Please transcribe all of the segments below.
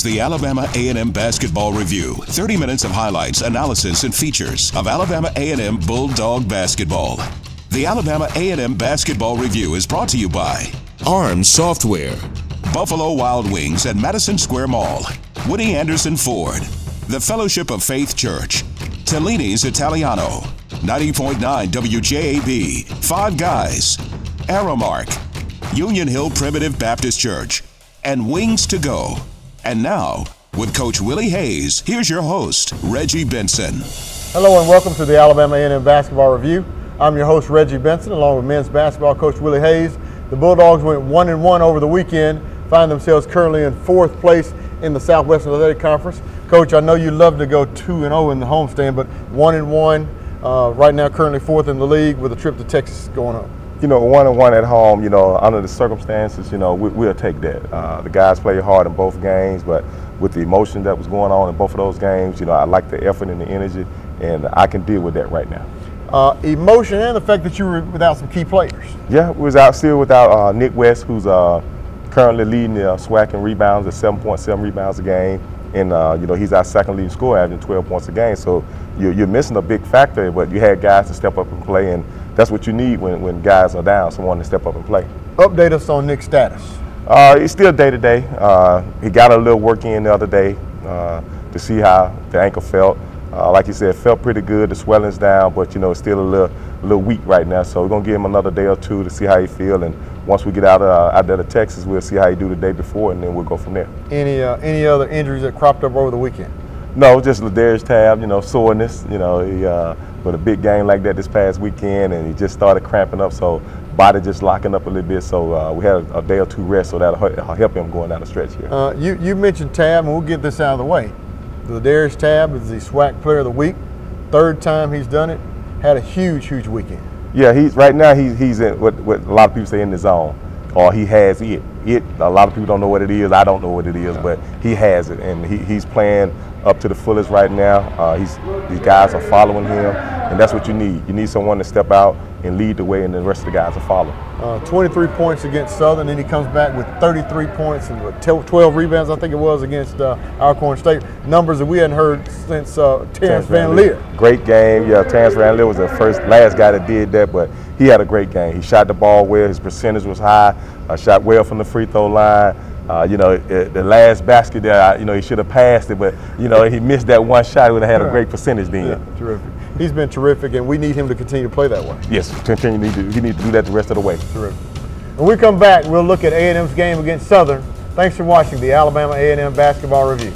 the Alabama A&M Basketball Review. 30 minutes of highlights, analysis, and features of Alabama A&M Bulldog basketball. The Alabama A&M Basketball Review is brought to you by ARMS Software, Buffalo Wild Wings at Madison Square Mall, Woody Anderson Ford, the Fellowship of Faith Church, Tellini's Italiano, 90.9 WJAB, Five Guys, Aramark, Union Hill Primitive Baptist Church, and Wings to Go. And now, with Coach Willie Hayes, here's your host, Reggie Benson. Hello and welcome to the Alabama A&M Basketball Review. I'm your host, Reggie Benson, along with men's basketball coach Willie Hayes. The Bulldogs went 1-1 over the weekend, find themselves currently in 4th place in the Southwestern Athletic Conference. Coach, I know you love to go 2-0 in the homestand, but 1-1, right now currently 4th in the league with a trip to Texas going on. 1-1 at home, under the circumstances, we'll take that. The guys played hard in both games, but with the emotion that was going on in both of those games, I like the effort and the energy, and I can deal with that right now. Emotion and the fact that you were without some key players. Yeah, we was still without Nick West, who's currently leading the SWAC in rebounds at 7.7 rebounds a game. And, he's our second leading scorer, averaging 12 points a game. So you're missing a big factor, but you had guys to step up and play, and that's what you need when guys are down, someone to step up and play. Update us on Nick's status. He's still day-to-day. He got a little work in the other day to see how the ankle felt. Like you said, felt pretty good. The swelling's down, but, it's still a little weak right now. So we're going to give him another day or two to see how he feels. And once we get out there to Texas, we'll see how he do the day before, and then we'll go from there. Any other injuries that cropped up over the weekend? No, just Ladarius Tab, soreness, with a big game like that this past weekend, and he just started cramping up, so body just locking up a little bit, so we had a day or two rest, so that'll help him going down the stretch here. You mentioned Tab, and we'll get this out of the way. Ladarius Tab is the SWAC Player of the Week. 3rd time he's done it. Had a huge weekend. Yeah, right now he's in what a lot of people say in the zone, or he has it. A lot of people don't know what it is. I don't know what it is, but he has it, and he's playing up to the fullest right now. These guys are following him, and that's what you need. You need someone to step out and lead the way, and the rest of the guys will follow. 23 points against Southern, then he comes back with 33 points and 12 rebounds, I think it was, against Alcorn State. Numbers that we hadn't heard since Terrence Van Leer. Great game. Yeah, Terrence Van Leer was the last guy that did that, but he had a great game. He shot the ball well. His percentage was high. Shot well from the free throw line. The last basket there, he should have passed it, but, he missed that one shot. He would have had a great percentage then. Yeah, terrific. He's been terrific, and we need him to continue to play that way. Yes, he needs to do that the rest of the way. Terrific. When we come back, we'll look at A&M's game against Southern. Thanks for watching the Alabama A&M Basketball Review.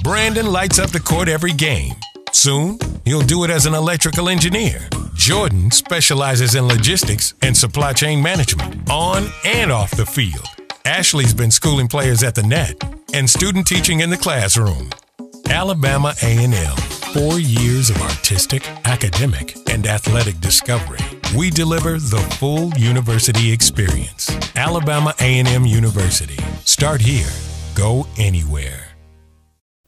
Brandon lights up the court every game. Soon, he'll do it as an electrical engineer. Jordan specializes in logistics and supply chain management, on and off the field. Ashley's been schooling players at the net and student teaching in the classroom. Alabama A&M, 4 years of artistic, academic, and athletic discovery. We deliver the full university experience. Alabama A&M University. Start here. Go anywhere.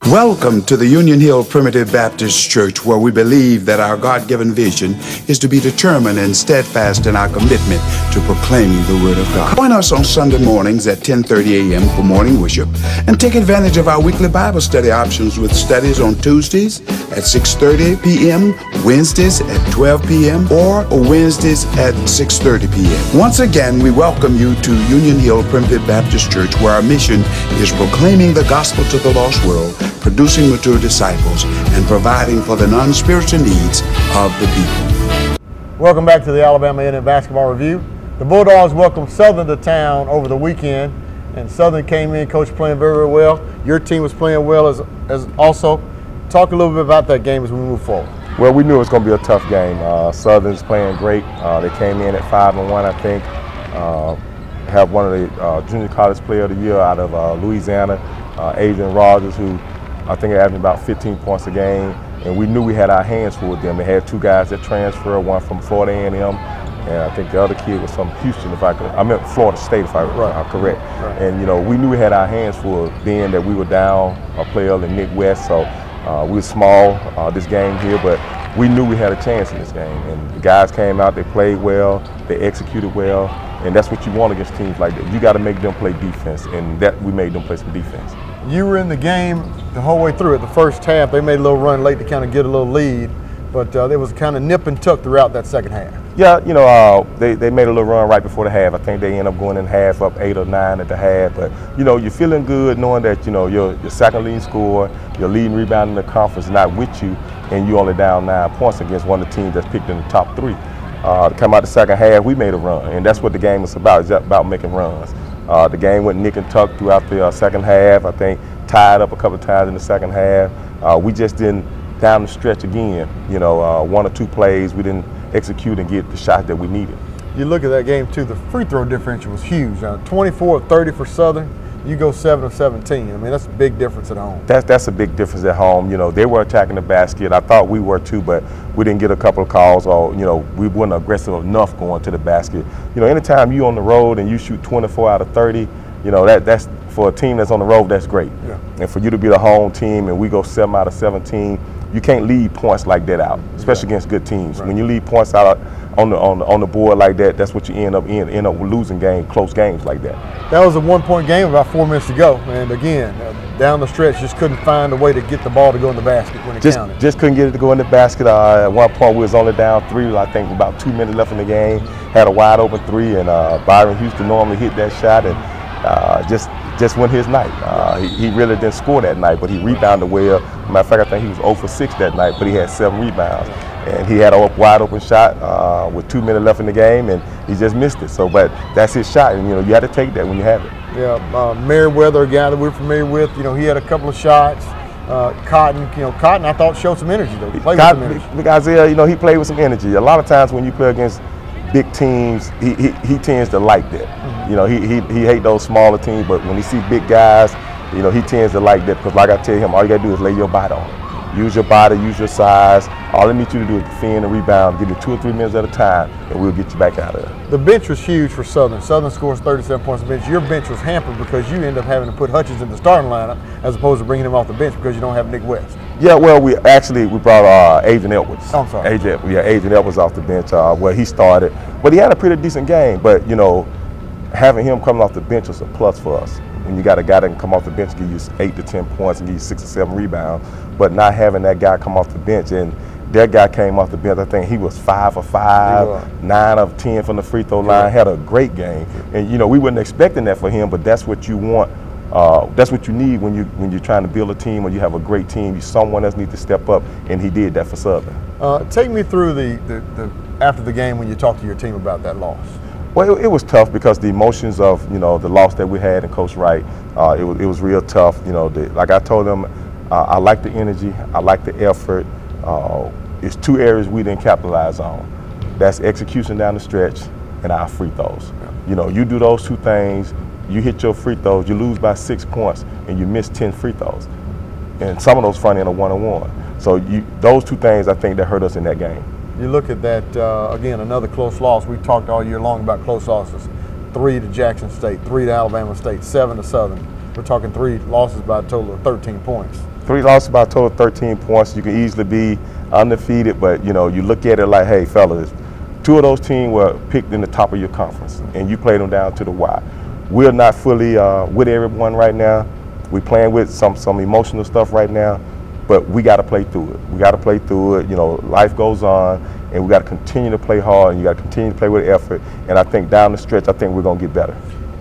Welcome to the Union Hill Primitive Baptist Church, where we believe that our God-given vision is to be determined and steadfast in our commitment to proclaiming the Word of God. Join us on Sunday mornings at 10:30 a.m. for morning worship, and take advantage of our weekly Bible study options with studies on Tuesdays at 6:30 p.m., Wednesdays at 12 p.m., or Wednesdays at 6:30 p.m. Once again, we welcome you to Union Hill Primitive Baptist Church, where our mission is proclaiming the gospel to the lost world, producing mature disciples, and providing for the non-spiritual needs of the people. Welcome back to the Alabama A&M Basketball Review. The Bulldogs welcomed Southern to town over the weekend, and Southern came in, coach, playing very, very well. Your team was playing well as also. Talk a little bit about that game as we move forward. Well, we knew it was going to be a tough game. Southern's playing great. They came in at 5-1, I think. Have one of the junior college player of the year out of Louisiana, Adrian Rogers, who I think averaging about 15 points a game, and we knew we had our hands full with them. They had 2 guys that transferred, one from Florida A&M, and I think the other kid was from Houston, I meant Florida State, if I'm correct. Right. And we knew we had our hands full, being that we were down a player in Nick West, so we were small this game here, but we knew we had a chance in this game. And the guys came out, they played well, they executed well. And that's what you want against teams like that. You got to make them play defense, and that we made them play some defense. You were in the game the whole way through it. The first half, they made a little run late to kind of get a little lead, but there was kind of nip and tuck throughout that second half. Yeah, they made a little run right before the half. I think they ended up going in half up 8 or 9 at the half. But, you're feeling good knowing that, your second leading scorer, your leading rebounder in the conference is not with you, and you only down 9 points against one of the teams that's picked in the top 3. To come out the second half, we made a run, and that's what the game is about. It's about making runs. The game went nick and tuck throughout the second half. I think tied up a couple of times in the second half. We just didn't down the stretch again. 1 or 2 plays we didn't execute and get the shot that we needed. You look at that game too. The free throw differential was huge. 24 of 30 for Southern. You go 7 of 17. I mean, that's a big difference at home. That's a big difference at home. They were attacking the basket. I thought we were too, but we didn't get a couple of calls, or we weren't aggressive enough going to the basket. Anytime you on the road and you shoot 24 out of 30, that's for a team that's on the road. That's great. Yeah. And for you to be the home team and we go 7 out of 17, you can't leave points like that out, especially against good teams. Right. When you leave points out on the board like that, that's what you end up losing close games like that. That was a 1-point game, about 4 minutes to go, and again, down the stretch, just couldn't find a way to get the ball to go in the basket when it counted. Just couldn't get it to go in the basket. At one point, we was only down 3. I think about 2 minutes left in the game. Had a wide open 3, and Byron Houston normally hit that shot, and just went his night. He really didn't score that night, but he rebounded well. Matter of fact, I think he was 0 for 6 that night, but he had 7 rebounds. And he had a wide open shot with 2 minutes left in the game, and he just missed it. So, but that's his shot, and you had to take that when you have it. Yeah, Merriweather, a guy that we're familiar with, he had a couple of shots. Cotton, Cotton, I thought showed some energy though. He played with some energy. Big Isaiah, he played with some energy. A lot of times when you play against big teams, he tends to like that. Mm-hmm. He hate those smaller teams, but when he see big guys, he tends to like that, because like I tell him, all you gotta do is lay your body on it. Use your body, use your size. All I need you to do is defend and rebound, give me 2 or 3 minutes at a time, and we'll get you back out of there. The bench was huge for Southern. Southern scores 37 points on the bench. Your bench was hampered because you end up having to put Hutchins in the starting lineup as opposed to bringing him off the bench because you don't have Nick West. Yeah, well, we brought Adrian Edwards. Oh, I'm sorry. Adrian Edwards off the bench. He started, but he had a pretty decent game. But having him coming off the bench was a plus for us. When you got a guy that can come off the bench, give you 8 to 10 points and give you 6 or 7 rebounds, but not having that guy come off the bench, and that guy came off the bench, I think he was 5 of 5, 9 of 10 from the free throw line, had a great game. And we weren't expecting that for him, but that's what you want. That's what you need when you're trying to build a team, when you have a great team. Someone else needs to step up, and he did that for Southern. Take me through the after the game when you talked to your team about that loss. Well, it was tough because the emotions of the loss that we had in Coach Wright, it was real tough. Like I told them, I like the energy, I like the effort. It's 2 areas we didn't capitalize on. That's execution down the stretch and our free throws. Yeah. You do those 2 things, you hit your free throws, you lose by 6 points, and you miss 10 free throws. And some of those front end are 1-on-1. So those 2 things, I think, that hurt us in that game. You look at that, again, another close loss. We've talked all year long about close losses. 3 to Jackson State, 3 to Alabama State, 7 to Southern. We're talking 3 losses by a total of 13 points. 3 losses by a total of 13 points. You can easily be undefeated, but you look at it like, hey, fellas, 2 of those teams were picked in the top of your conference, and you played them down to the wire. We're not fully with everyone right now. We're playing with some emotional stuff right now, but we got to play through it. We got to play through it. Life goes on, and we got to continue to play hard, and you got to continue to play with effort. And I think down the stretch, I think we're gonna get better.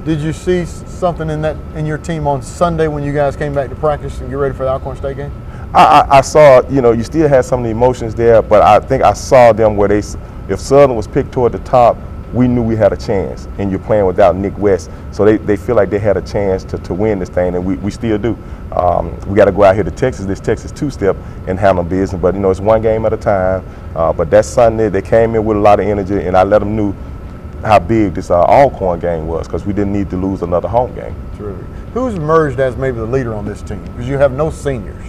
Did you see something in your team on Sunday when you guys came back to practice and get ready for the Alcorn State game? I saw, you still had some of the emotions there, but I think I saw them where if Southern was picked toward the top, we knew we had a chance, and you're playing without Nick West. So they feel like they had a chance to win this thing, and we still do. We got to go out here to this Texas 2-step, and handle business. But, it's 1 game at a time. But that Sunday, they came in with a lot of energy, and I let them know how big this Alcorn game was, because we didn't need to lose another home game. Terrific. Who's emerged as maybe the leader on this team? Because you have no seniors.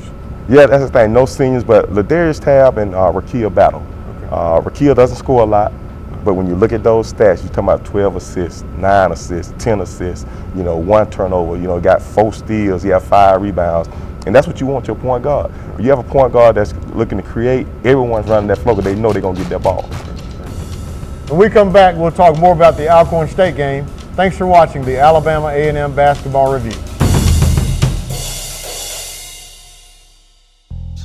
Yeah, that's the thing. No seniors, but Ladarius Tab and Rakia battle. Okay. Rakia doesn't score a lot. But when you look at those stats, you're talking about 12 assists, 9 assists, 10 assists, 1 turnover, got 4 steals, you have 5 rebounds. And that's what you want your point guard. When you have a point guard that's looking to create, everyone's running that flow because they know they're going to get that ball. When we come back, we'll talk more about the Alcorn State game. Thanks for watching the Alabama A&M Basketball Review.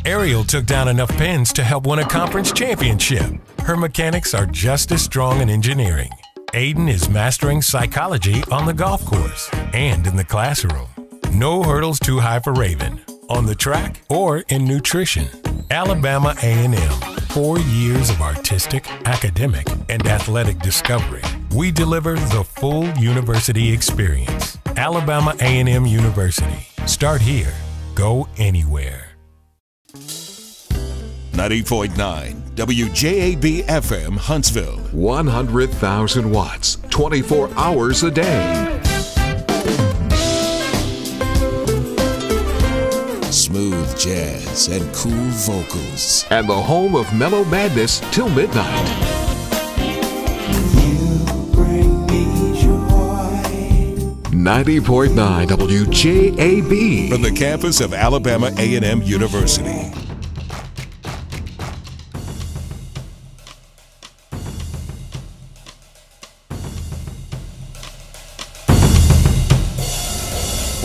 Ariel took down enough pins to help win a conference championship. Her mechanics are just as strong in engineering. Aiden is mastering psychology on the golf course and in the classroom. No hurdles too high for Raven, on the track or in nutrition. Alabama A&M, 4 years of artistic, academic, and athletic discovery. We deliver the full university experience. Alabama A&M University. Start here. Go anywhere. 90.9 WJAB FM Huntsville. 100,000 watts, 24 hours a day. Smooth jazz and cool vocals. And the home of mellow madness till midnight. You bring me joy. 90.9 WJAB. From the campus of Alabama A&M University.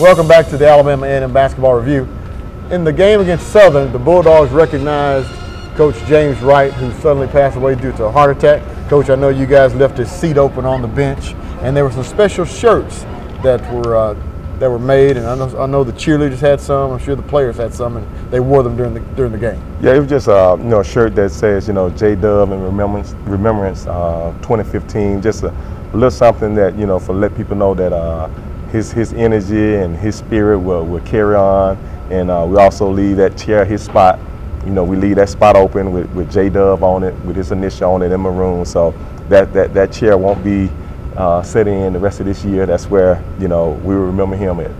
Welcome back to the Alabama A&M Basketball Review. In the game against Southern, the Bulldogs recognized Coach James Wright, who suddenly passed away due to a heart attack. Coach, I know you guys left his seat open on the bench, and there were some special shirts that were made, and I know the cheerleaders had some. I'm sure the players had some, and they wore them during the game. Yeah, it was just a shirt that says J-Dub and remembrance 2015. Just a little something that for let people know that his energy and his spirit will carry on, and we also leave that chair, his spot. We leave that spot open with J-Dub on it, with his initial on it in maroon. So that chair won't be sitting in the rest of this year. That's where we will remember him at.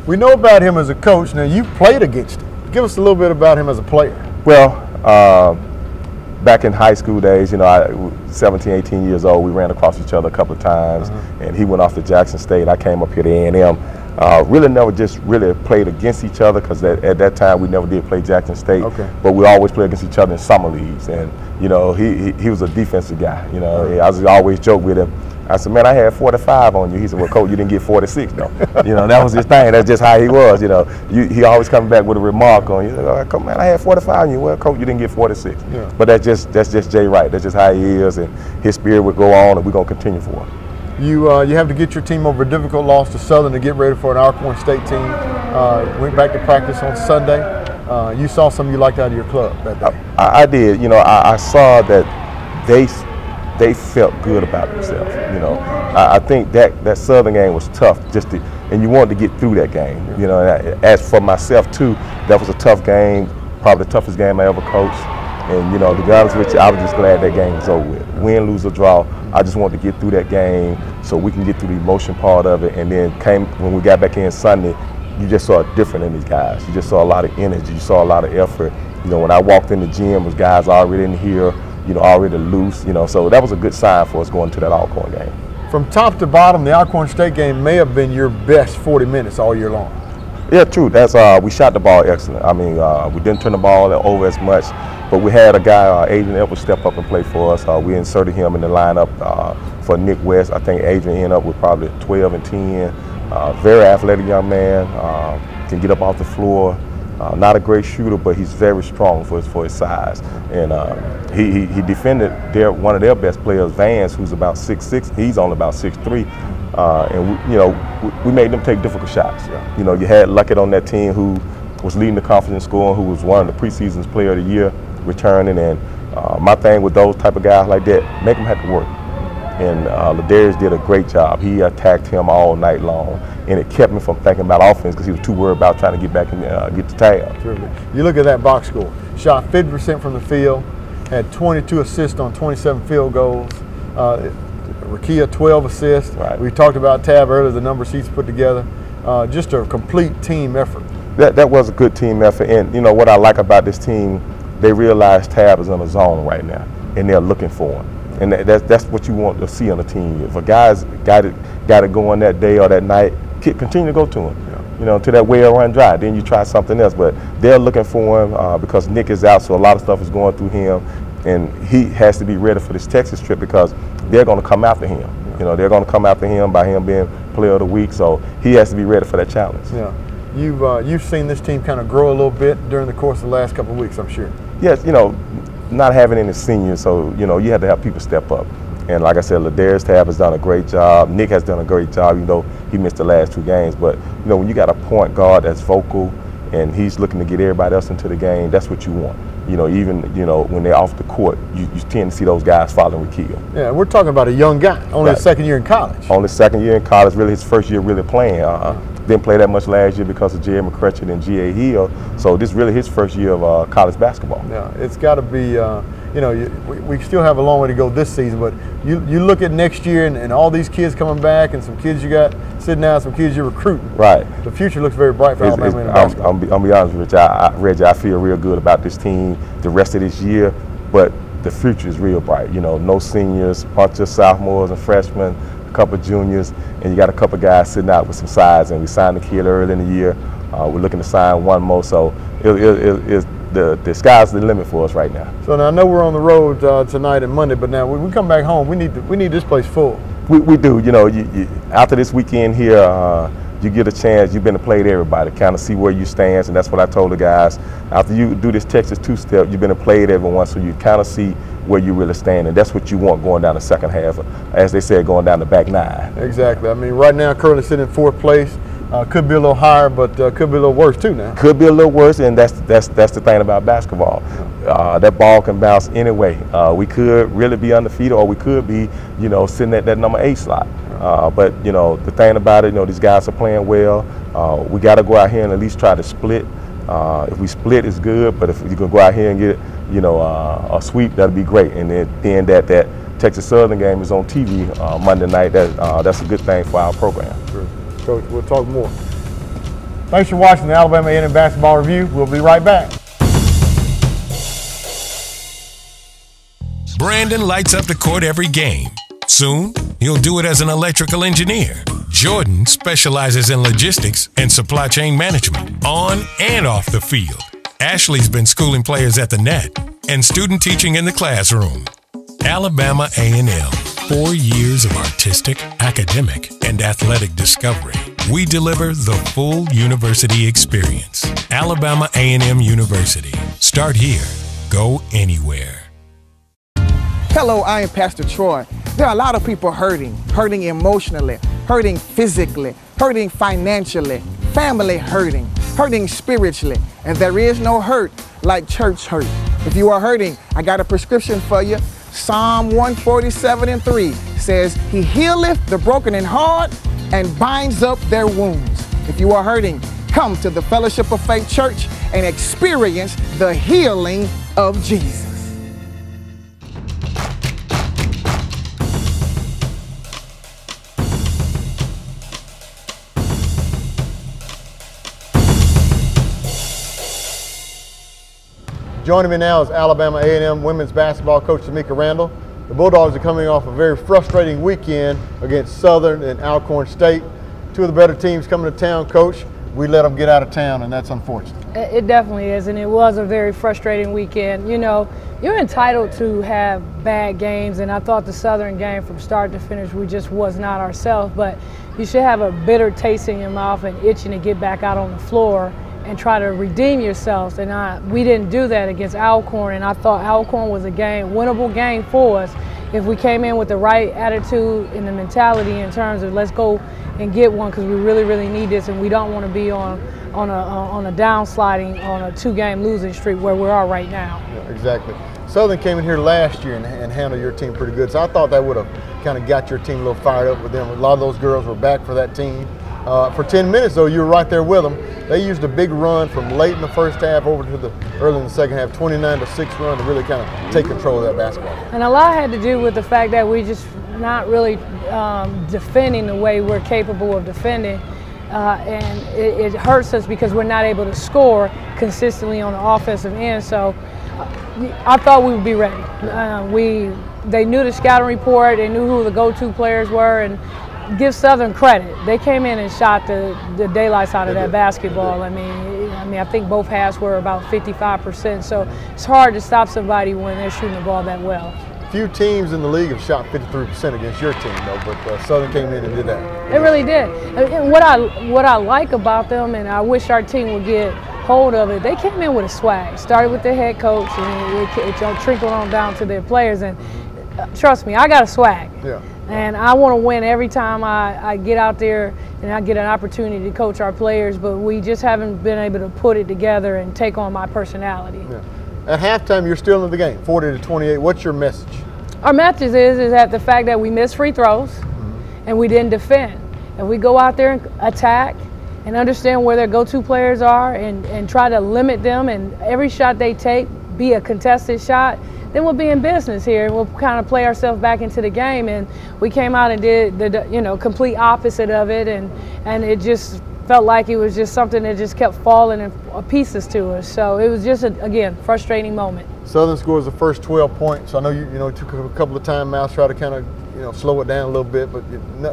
We know about him as a coach. Now you played against him. Give us a little bit about him as a player. Well, back in high school days, 17, 18 years old, we ran across each other a couple of times, and he went off to Jackson State. I came up here to A&M. Really never just really played against each other, because at that time we never did play Jackson State. Okay. But we always played against each other in summer leagues, and he was a defensive guy. I always joke with him. I said, man, I had 45 on you. He said, well, Coach, you didn't get 46 though. That was his thing. That's just how he was. He always coming back with a remark on you. Like, man, I had 45 on you. Well, Coach, you didn't get 46. Yeah. But that's just Jay Wright. That's just how he is, and his spirit would go on, and we're gonna continue for him. You have to get your team over a difficult loss to Southern to get ready for an Alcorn State team. Went back to practice on Sunday. You saw something you liked out of your club that day. I did. I saw that they felt good about themselves. I think that Southern game was tough, and you wanted to get through that game. As for myself too, that was a tough game, probably the toughest game I ever coached. And to be honest with you, I was just glad that game was over with. Win, lose, or draw, I just wanted to get through that game so we can get through the emotion part of it. And then when we got back in Sunday, you just saw it different in these guys. You just saw a lot of energy. You saw a lot of effort. When I walked in the gym, was guys already in here, already loose. So that was a good sign for us going to that Alcorn game. From top to bottom, the Alcorn State game may have been your best 40 minutes all year long. Yeah, true. That's we shot the ball excellent. I mean, we didn't turn the ball over as much, but we had a guy, Adrian Edwards, step up and play for us. We inserted him in the lineup for Nick West. I think Adrian ended up with probably 12 and 10. Very athletic young man, can get up off the floor. Not a great shooter, but he's very strong for his size. And he defended one of their best players, Vance, who's about 6'6". He's only about 6'3". And we made them take difficult shots. You had Luckett on that team, who was leading the conference in scoring, who was one of the preseason's player of the year returning. And my thing with those type of guys like that, make them have to work. And Ladarius did a great job. He attacked him all night long, and it kept me from thinking about offense, because he was too worried about trying to get back and get the tab. You look at that box score. Shot 50% from the field, had 22 assists on 27 field goals. Rakia, 12 assists. Right. We talked about Tab earlier, the numbers he's put together. Just a complete team effort. That was a good team effort. And what I like about this team, they realize Tab is in a zone right now, and they're looking for him. And that's what you want to see on a team. If a guy's got it going that day or that night, continue to go to him. Till that well run dry. Then you try something else. But they're looking for him because Nick is out, so a lot of stuff is going through him. and he has to be ready for this Texas trip because they're going to come after him. You know, they're going to come after him by him being player of the week, so he has to be ready for that challenge. Yeah. You've seen this team kind of grow a little bit during the course of the last couple of weeks, I'm sure. Yes, you know, not having any seniors, so, you know, you have to have people step up. And like I said, Ladarius Tab has done a great job. Nick has done a great job, even though he missed the last 2 games. But, you know, when you got a point guard that's vocal and he's looking to get everybody else into the game, that's what you want. You know, even, you know, when they're off the court, you tend to see those guys following Riquel. Yeah, we're talking about a young guy, only his second year in college. Only second year in college, really his first year really playing. Didn't play that much last year because of J.M. McCutcheon and G.A. Hill. So this is really his first year of college basketball. Yeah, it's got to be, you know, we still have a long way to go this season, but you look at next year and all these kids coming back and some kids you got sitting down, some kids you're recruiting. Right. The future looks very bright for Alabama in basketball. I'll be honest with you, Reggie, I feel real good about this team the rest of this year, but the future is real bright. You know, no seniors, a bunch of sophomores and freshmen, a couple of juniors, and you got a couple of guys sitting out with some sides, and we signed a kid early in the year. We're looking to sign one more, so the sky's the limit for us right now. So now I know we're on the road tonight and Monday, but now when we come back home, we need this place full. We do. You know, after this weekend here, you get a chance. You've been to play to everybody, kind of see where you stand, and that's what I told the guys. After you do this Texas 2-step, you've been to play to everyone, so you kind of see where you really stand, and that's what you want going down the second half, as they said, going down the back 9. Exactly. I mean, right now, currently sitting in 4th place. Could be a little higher, but could be a little worse too now. Could be a little worse, and that's the thing about basketball. That ball can bounce anyway. We could really be undefeated, or we could be, you know, sitting at that number 8 slot. But you know, the thing about it, you know, these guys are playing well. We got to go out here and at least try to split. If we split, it's good. But if you can go out here and get, you know, a sweep, that'd be great. And then that Texas Southern game is on TV Monday night. That's a good thing for our program. Sure. Coach, we'll talk more. Thanks for watching the Alabama A&M Basketball Review. We'll be right back. Brandon lights up the court every game. Soon, he'll do it as an electrical engineer. Jordan specializes in logistics and supply chain management on and off the field. Ashley's been schooling players at the net and student teaching in the classroom. Alabama A&M, 4 years of artistic, academic, and athletic discovery. We deliver the full university experience. Alabama A&M University. Start here. Go anywhere. Hello, I am Pastor Troy. There are a lot of people hurting emotionally, hurting physically, hurting financially, family hurting spiritually, and there is no hurt like church hurt. If you are hurting, I got a prescription for you. Psalm 147:3 says, He healeth the broken in heart and binds up their wounds. If you are hurting, come to the Fellowship of Faith Church and experience the healing of Jesus. Joining me now is Alabama A&M women's basketball coach Semeka Randall. The Bulldogs are coming off a very frustrating weekend against Southern and Alcorn State. 2 of the better teams coming to town, Coach. We let them get out of town, and that's unfortunate. It definitely is, and it was a very frustrating weekend. You know, you're entitled to have bad games, and I thought the Southern game from start to finish, we just was not ourselves, but you should have a bitter taste in your mouth and itching to get back out on the floor and try to redeem yourselves, and we didn't do that against Alcorn, and I thought Alcorn was a winnable game for us if we came in with the right attitude and the mentality in terms of let's go and get one, because we really, really need this, and we don't want to be on a downsliding on a 2-game losing streak where we are right now. Yeah, exactly. Southern came in here last year and handled your team pretty good, so I thought that would have kind of got your team a little fired up with them. A lot of those girls were back for that team. For 10 minutes, though, you were right there with them. They used a big run from late in the first half over to the early in the second half, 29-6 run to really kind of take control of that basketball. And a lot had to do with the fact that we just not really defending the way we're capable of defending. And it hurts us because we're not able to score consistently on the offensive end. So I thought we would be ready. They knew the scouting report, they knew who the go-to players were, and give Southern credit. They came in and shot the daylights out of that basketball. I mean, mean, I think both halves were about 55%, so it's hard to stop somebody when they're shooting the ball that well. Few teams in the league have shot 53% against your team, though, but Southern came in and did that. They really did. And what I like about them, and I wish our team would get hold of it, they came in with a swag. Started with their head coach, and it trickled on down to their players. And trust me, I got a swag. Yeah. And I want to win every time I get out there and I get an opportunity to coach our players, but we just haven't been able to put it together and take on my personality. Yeah. At halftime, you're still in the game, 40-28. What's your message? Our message is that the fact that we missed free throws and we didn't defend. And we go out there and attack and understand where their go-to players are and try to limit them, and every shot they take be a contested shot, then we'll be in business here and we'll kind of play ourselves back into the game. And we came out and did the complete opposite of it, and it just felt like it was just something that just kept falling in pieces to us. So it was just, again, frustrating moment. Southern scores the first 12 points. I know you took a couple of timeouts, try to kind of slow it down a little bit, but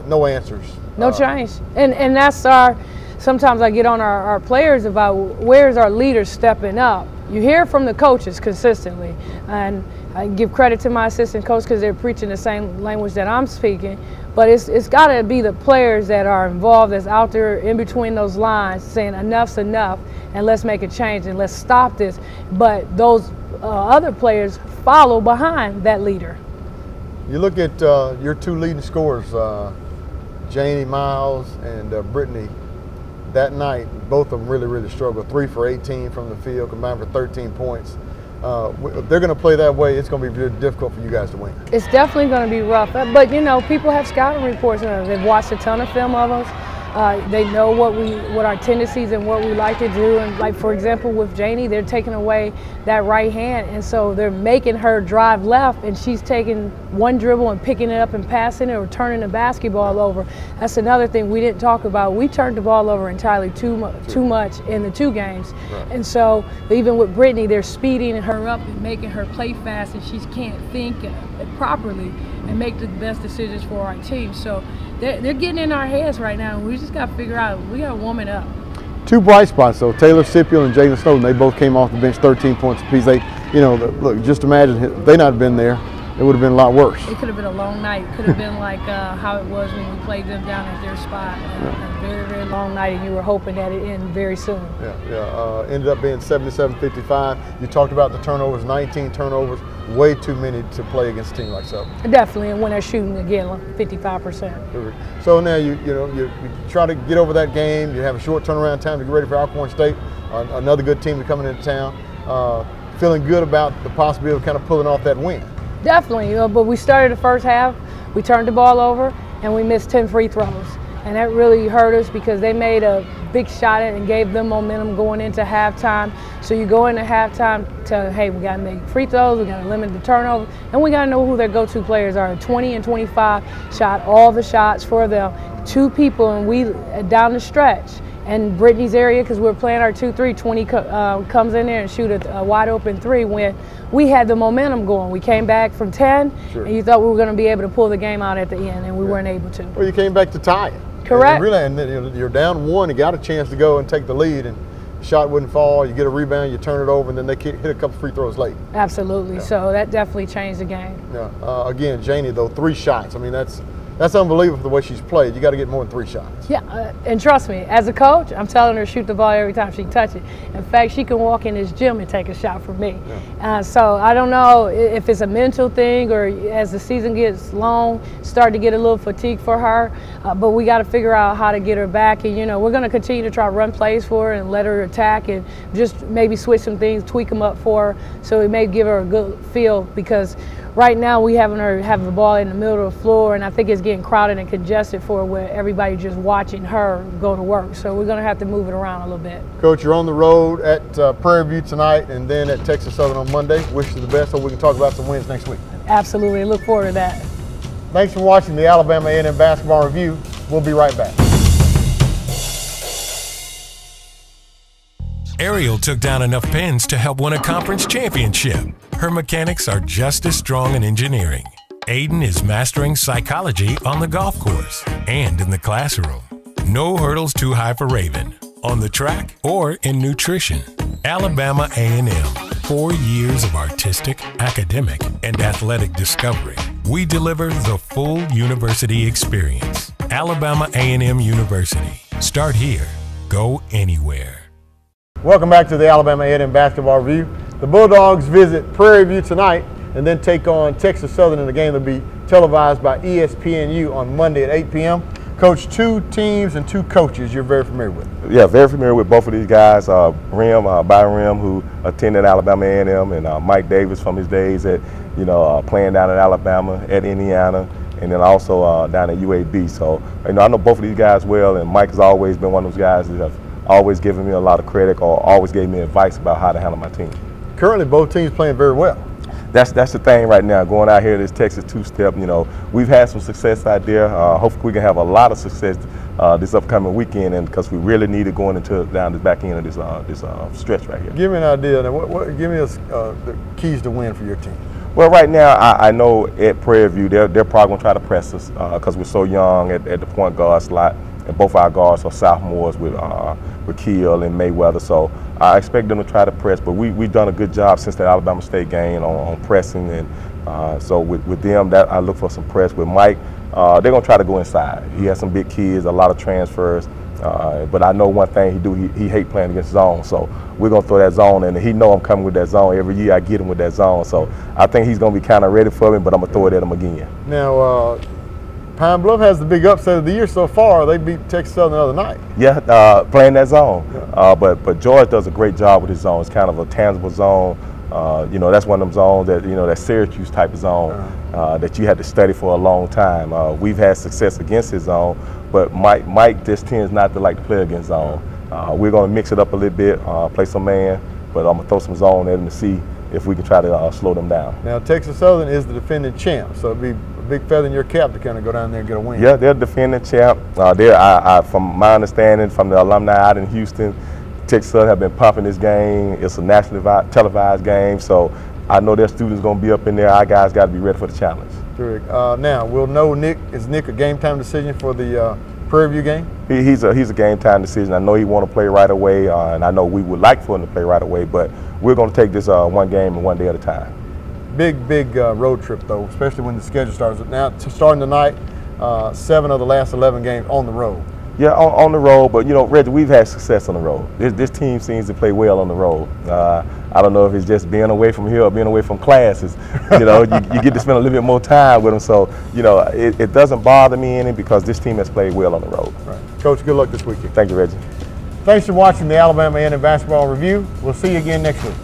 no answers. No change. And that's sometimes I get on our players about where's our leaders stepping up. You hear from the coaches consistently, and I give credit to my assistant coach because they're preaching the same language that I'm speaking, but it's got to be the players that are involved, that's out there in between those lines saying enough's enough and let's make a change and let's stop this. But those other players follow behind that leader. You look at your two leading scorers, Janie Miles and Brittany. That night, both of them really struggled. 3 for 18 from the field, combined for 13 points. If they're going to play that way, it's going to be very difficult for you guys to win. It's definitely going to be rough. But, people have scouting reports on us. They've watched a ton of film of us. They know what our tendencies and what we like to do. And, like, for example, with Janie, they're taking away that right hand. And so they're making her drive left, and she's taking one dribble and picking it up and passing it or turning the basketball over. That's another thing we didn't talk about. We turned the ball over entirely too much in the two games. Right. And so even with Brittany, they're speeding her up and making her play fast, and she can't think properly and make the best decisions for our team. So they're getting in our heads right now, and we just got to figure out, we got to warm it up. Two bright spots, though. Taylor Sipiel and Jalen Snowden, they both came off the bench 13 points apiece. Look, just imagine if they not been there, it would have been a lot worse. It could have been a long night. It could have been like how it was when we played them down at their spot. A very long night, and you were hoping that it ended very soon. Ended up being 77-55. You talked about the turnovers, 19 turnovers, way too many to play against a team like Southern. Definitely, and when they're shooting again, like 55%. So now you try to get over that game. You have a short turnaround time to get ready for Alcorn State, another good team coming into town. Feeling good about the possibility of kind of pulling off that win. Definitely, but we started the first half, we turned the ball over, and we missed 10 free throws. And that really hurt us because they made a big shot and gave them momentum going into halftime. So you go into halftime to, hey, we got to make free throws, we got to limit the turnover, and we got to know who their go-to players are. 20 and 25 shot all the shots for them. Two people, and we down the stretch. And Brittany's area, because we're playing our 2-3, 20 comes in there and shoot a wide open 3 when we had the momentum going. We came back from 10, and you thought we were going to be able to pull the game out at the end, and we weren't able to. Well, you came back to tie it. Correct. And you're down 1, you got a chance to go and take the lead, and the shot wouldn't fall, you get a rebound, you turn it over, and then they hit a couple free throws late. Absolutely. So that definitely changed the game. Again, Janie, though, 3 shots. I mean, that's unbelievable the way she's played. You got to get more than 3 shots. Yeah, and trust me, as a coach, I'm telling her to shoot the ball every time she touches it. In fact, she can walk in this gym and take a shot from me. So I don't know if it's a mental thing or as the season gets long, start to get a little fatigue for her. But we got to figure out how to get her back. And, we're going to continue to try to run plays for her and let her attack and just maybe switch some things, tweak them up for her so it may give her a good feel, because right now we having her have the ball in the middle of the floor, and I think it's getting crowded and congested for where everybody just watching her go to work. So we're going to have to move it around a little bit. Coach, you're on the road at Prairie View tonight and then at Texas Southern on Monday. Wish you the best so we can talk about some wins next week. Absolutely. Look forward to that. Thanks for watching the Alabama A&M Basketball Review. We'll be right back. Ariel took down enough pins to help win a conference championship. Her mechanics are just as strong in engineering. Aiden is mastering psychology on the golf course and in the classroom. No hurdles too high for Raven. on the track, or in nutrition. Alabama A&M, 4 years of artistic, academic, and athletic discovery. We deliver the full university experience. Alabama A&M University. Start here. Go anywhere. Welcome back to the Alabama A&M Basketball Review. The Bulldogs visit Prairie View tonight and then take on Texas Southern in a game that will be televised by ESPNU on Monday at 8 p.m. Coach, 2 teams and 2 coaches you're very familiar with. Yeah, very familiar with both of these guys. Byron Rim, who attended Alabama A&M, and Mike Davis from his days at, playing down in Alabama, at Indiana, and then also down at UAB. So, I know both of these guys well, and Mike has always been one of those guys that have always given me a lot of credit or always gave me advice about how to handle my team. Currently, both teams playing very well. That's the thing right now, going out here, this Texas two-step, we've had some success out there. Hopefully we can have a lot of success this upcoming weekend, and because we really need it going into down the back end of this stretch right here. Give me an idea. Now, give me the keys to win for your team. Well, right now, I know at Prairie View, they're probably going to try to press us because we're so young at the point guard slot, and both our guards are sophomores with Keel and Mayweather. So I expect them to try to press, but we've done a good job since the Alabama State game on pressing, and so with them, that I look for some press. With Mike, they're going to try to go inside. He has some big kids, a lot of transfers, but I know one thing he hates playing against zone, so we're going to throw that zone in, and he know I'm coming with that zone. Every year I get him with that zone, so I think he's going to be kind of ready for me, but I'm going to throw it at him again. Now, Pine Bluff has the big upset of the year so far. They beat Texas Southern the other night. Yeah, playing that zone. Yeah. But George does a great job with his zone. It's kind of a tangible zone. That's one of them zones that, that Syracuse type of zone that you had to study for a long time. We've had success against his zone, but Mike just tends not to like to play against zone. We're going to mix it up a little bit, play some man, but I'm going to throw some zone at him to see if we can try to slow them down. Now, Texas Southern is the defending champ, so it'd be a big feather in your cap to kind of go down there and get a win. Yeah, they're defending champ. From my understanding, from the alumni out in Houston, Texas Southern have been pumping this game. It's a nationally televised game, so I know their students going to be up in there. Our guys got to be ready for the challenge. Terrific. Now, we'll know is Nick a game time decision for the Prairie View game? He's a game time decision. I know he want to play right away, and I know we would like for him to play right away, but we're going to take this one game and one day at a time. Big road trip, though, especially when the schedule starts. Now, starting tonight, 7 of the last 11 games on the road. Yeah, on the road, but, Reggie, we've had success on the road. This team seems to play well on the road. I don't know if it's just being away from here or being away from classes. You get to spend a little bit more time with them. So, it doesn't bother me any because this team has played well on the road. Right. Coach, good luck this weekend. Thank you, Reggie. Thanks for watching the Alabama A&M Basketball Review. We'll see you again next week.